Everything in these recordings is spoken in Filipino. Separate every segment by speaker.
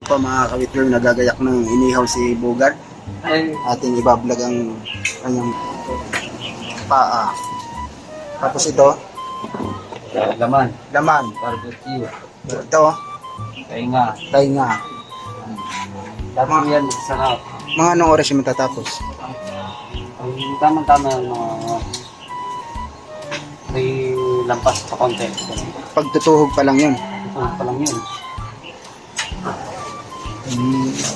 Speaker 1: Pa mga kawitler, nagagayak ng inihaw si Bogart. Ating ibablog ang kanyang paa. Tapos ito,
Speaker 2: Laman.
Speaker 1: laman.
Speaker 2: Barbecue.
Speaker 1: Ito,
Speaker 2: Tainga.
Speaker 1: tainga.
Speaker 2: Tapos yan, sarap.
Speaker 1: Mga anong oras yung matatapos?
Speaker 2: Ang tamang-tama may lampas pa konti.
Speaker 1: Pagtutuhog pa lang yun.
Speaker 2: Ito pa lang yun.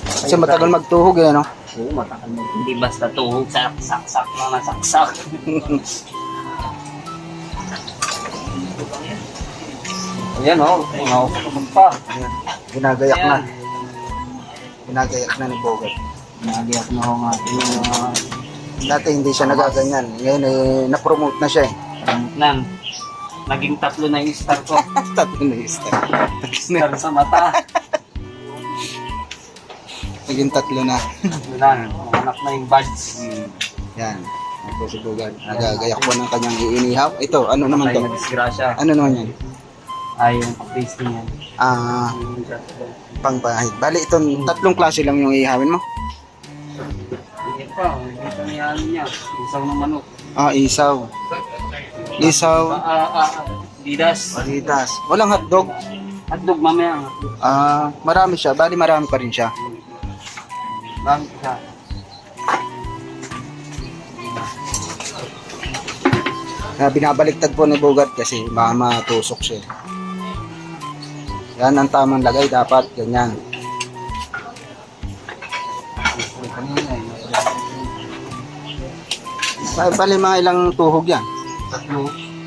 Speaker 1: Kasi matagal magtuhog eh, no?
Speaker 2: Oo, matagal mo. Hindi basta tuhog, sak-sak lang na saksak. Ayan o, mga pa.
Speaker 1: Ayan, ginagayak na. Ginagayak na ni Bogart.
Speaker 2: Nagayak na ako nga.
Speaker 1: Dati hindi siya nagaganyan. Ngayon eh, na-promote na siya eh.
Speaker 2: Nan, naging 3 na yung star ko.
Speaker 1: Tatlo na yung star.
Speaker 2: Star sa mata.
Speaker 1: Naging 3 na.
Speaker 2: Nan, anak na yung buds.
Speaker 1: Yan. Ako si Bogart. Nagagayak po ng kanyang iinihaw. Ito, ano naman to?
Speaker 2: Ay, disgrasya.
Speaker 1: Ano naman yan?
Speaker 2: Ay, yung tasting yan.
Speaker 1: Ah, pangpahid. Bali, itong 3 klase lang yung ihawin mo.
Speaker 2: Hindi pa, ito niya niya. Isaw ng manok.
Speaker 1: Ah, isaw. Isaw.
Speaker 2: Didas.
Speaker 1: Palitas. Walang hotdog.
Speaker 2: Hotdog mamaya.
Speaker 1: Ah, marami siya. Bali, marami pa rin siya.
Speaker 2: Bang siya.
Speaker 1: Binabaliktad po ni Bogart kasi baka matusok siya. Yan ang tamang lagay. Dapat ganyan. Bali, mga ilang tuhog yan?
Speaker 2: 3.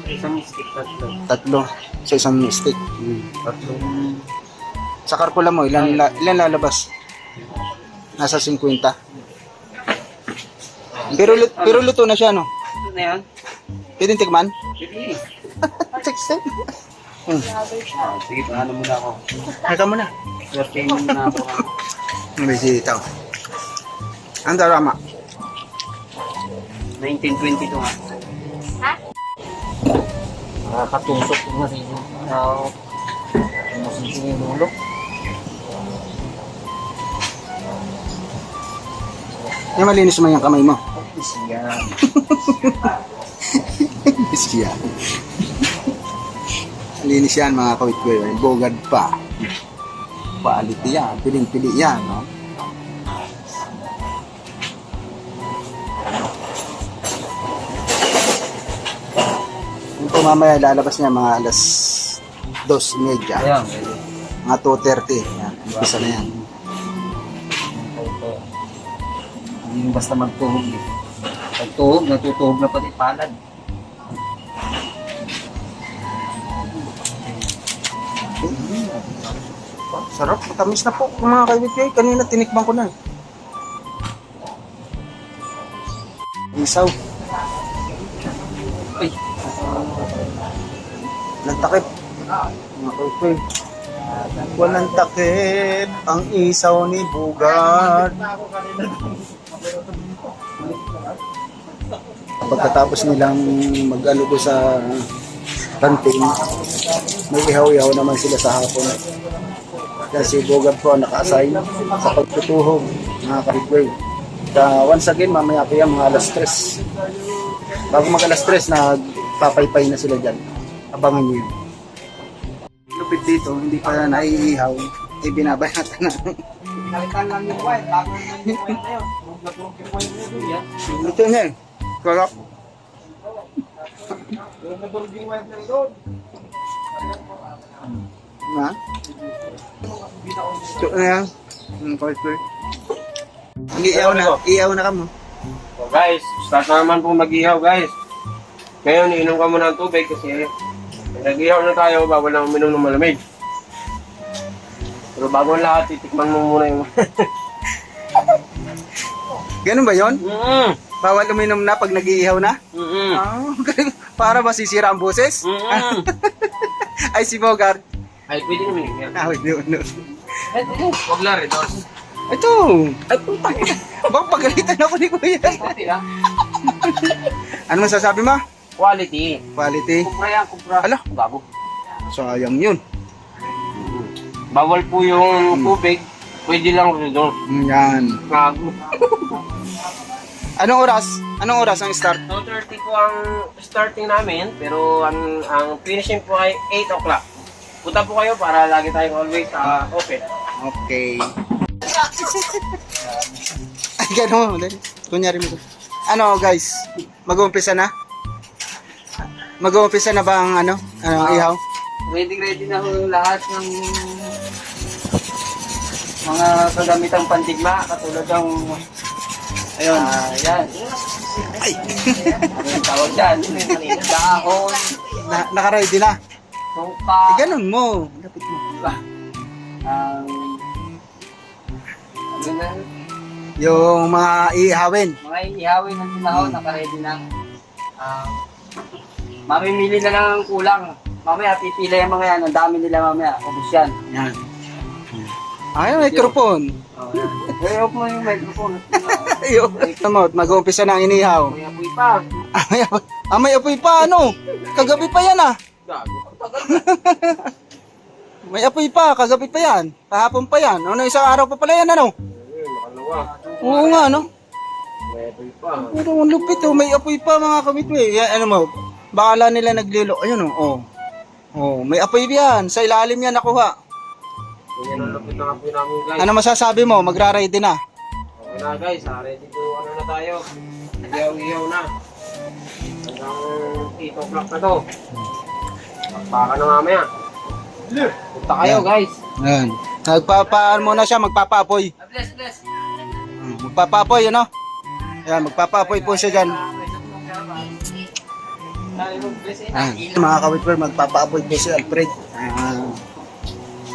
Speaker 2: Isang stick 3.
Speaker 1: 3 sa isang stick.
Speaker 2: 3.
Speaker 1: Sa karpula mo, ilan lalabas? Nasa 50. Pero luto na siya, no?
Speaker 2: Ito na yan.
Speaker 1: Pwedeng tikman?
Speaker 2: Sige. Sige, paano muna ako.
Speaker 1: Haka mo na.
Speaker 2: Swerte muna ako.
Speaker 1: Bisita. Ang darama.
Speaker 2: 1922 nga. Nakakatusok ko na siya. Masising yung ulo.
Speaker 1: Yung malinis mo yung kamay mo.
Speaker 2: Siya.
Speaker 1: Siya. Malinis yan mga kawit-kawit. Bogart pa. Quality yan. Piling-pili yan. No? Ito mamaya lalabas niya mga alas 2:30.
Speaker 2: Ayan.
Speaker 1: Mga 2:30. Yan. Umpisa na yan.
Speaker 2: Hindi basta magtuhog eh. Pagtuhog, natutuhog na pati palad.
Speaker 1: Sarap. Matamis na po mga kawit-kawit. Kanina tinikman ko na. Isaw.
Speaker 2: Ay,
Speaker 1: Walang takip. Mga kawit-kawit. Walang takip ang isaw ni Bogart. Pagkatapos nilang mag-ano doon sa kantin, may ihaw-ihaw naman sila sa hapon. Kasi Bogart po naka-assign sa pagtutuhog, mga kawit-kawit. Once again, mamaya po yan, mga alas 3. Bago mag alas 3, nagpapaypay na sila dyan. Abangan nyo yun. Lupit dito, hindi pa naiihaw, binabayatan na.
Speaker 2: nalitan lang yung white. Bago naman yung white na yun. Nagulog yung white na yun.
Speaker 1: Ito niya eh. Sarap.
Speaker 2: Nagulog yung white na yun.
Speaker 1: Ha? Ito na yan. Iihaw na ka mo.
Speaker 3: So guys, start na naman po mag-ihaw guys. Ngayon, iinom ka muna ng tubig kasi nag-ihaw na tayo, bawal na uminom ng malamig. Pero bago ang lahat, titikman mo muna yung...
Speaker 1: Ganun ba yon? Bawal uminom na pag nag-iihaw na? Para masisira ang boses? Ay, si Bogart.
Speaker 3: Ay, pwede naman yun.
Speaker 1: Ah, wait, no.
Speaker 3: Huwag lang rin, Dors.
Speaker 1: Ito! Ay, putang ina. Baka pagalitan ako ni Kuya. Ano masasabi mo?
Speaker 3: Quality.
Speaker 1: Quality.
Speaker 3: Kupra yan, kupra.
Speaker 1: Ala.
Speaker 3: Bago.
Speaker 1: Sayang yun.
Speaker 3: Bawal po yung tubig. Pwede lang doon.
Speaker 1: Yan.
Speaker 3: Gago.
Speaker 1: Anong oras? Anong oras ang start?
Speaker 3: 2:30 po ang starting namin, pero ang finishing po ay 8 o'clock. Punta po kayo para lagi tayong always open.
Speaker 1: Okay. Ay, gano'n mo. Kunyari mo. Ano, guys? Mag-uumpisa na? Mag-uumpisa na ba ang ihaw?
Speaker 2: Ready na ho lahat ng mga kagamitang pandigma, katulad ng ayun, yan.
Speaker 1: Ay!
Speaker 2: Ang tawag dyan, dahon,
Speaker 1: Naka-ready na?
Speaker 2: suka,
Speaker 1: Ganun mo. Lapit mo.
Speaker 2: ano na,
Speaker 1: Yung mga ihawin.
Speaker 2: mga ihawin ng tinahon, naka-ready na. Mamimili na lang ang kulang. Mamaya pipila yung mga yan, ang dami nila mamaya, ubus yan.
Speaker 1: Yan. Ay, microphone.
Speaker 2: Ayaw mo yung microphone.
Speaker 1: Ayun. Mag-uumpisa na ang inihaw.
Speaker 3: May apoy pa.
Speaker 1: May apoy pa, ano? Kagabi pa yan, ah.
Speaker 3: Gago.
Speaker 1: May apoy pa, kagabi pa yan. Kahapon pa yan. Ano, isang araw pa pala yan, ano?
Speaker 3: Nakalawa.
Speaker 1: Oo nga, no?
Speaker 3: May apoy pa.
Speaker 1: Pero ang lupit, oh. May apoy pa, mga kamitwe. Yan, ano mo, bakala nila naglilo. Ayun, oh. Oh, may apoy yan. Sa ilalim yan nakuha.
Speaker 3: Ganyan ang lapit ng apoy namin guys.
Speaker 1: Ano masasabi mo? Magra-ready na.
Speaker 3: Okay na guys, ready to na tayo. Iyaw-iyaw na. Hanggang 8 o'clock na to. Magpaka na mamaya. Punta kayo guys.
Speaker 1: Ayan. Magpapaan muna siya, magpapaapoy.
Speaker 2: Bless.
Speaker 1: Magpapaapoy, ano? Ayan, magpapaapoy po siya dyan. Ayan. Mga kawitwer, magpapaapoy po si Alfred.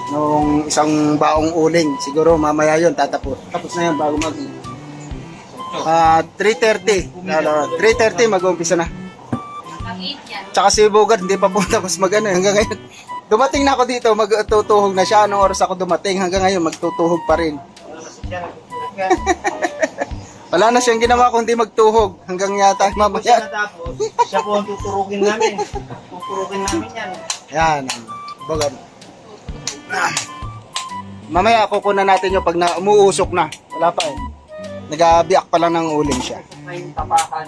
Speaker 1: Nung isang baong uling, siguro mamaya yun, tatapos. Tapos na yan bago mag... 3:30. 3:30 mag-uumpisa na. Tsaka si Bugad, hindi pa po tapos mag-ano. Hanggang ngayon, dumating na ako dito, magtutuhog na siya. Anong oras ako dumating? Hanggang ngayon, magtutuhog pa rin. Wala na siyang ginawa kundi magtuhog. Hanggang yata mamaya.
Speaker 2: Tapos, siya po ang tuturukin namin. Tuturukin namin yan.
Speaker 1: Yan. Bugad. Mamaya kukunan natin yung pag umuusok na. Wala pa eh. Nag-abiyak pa lang ng uling siya.
Speaker 2: May tapakan.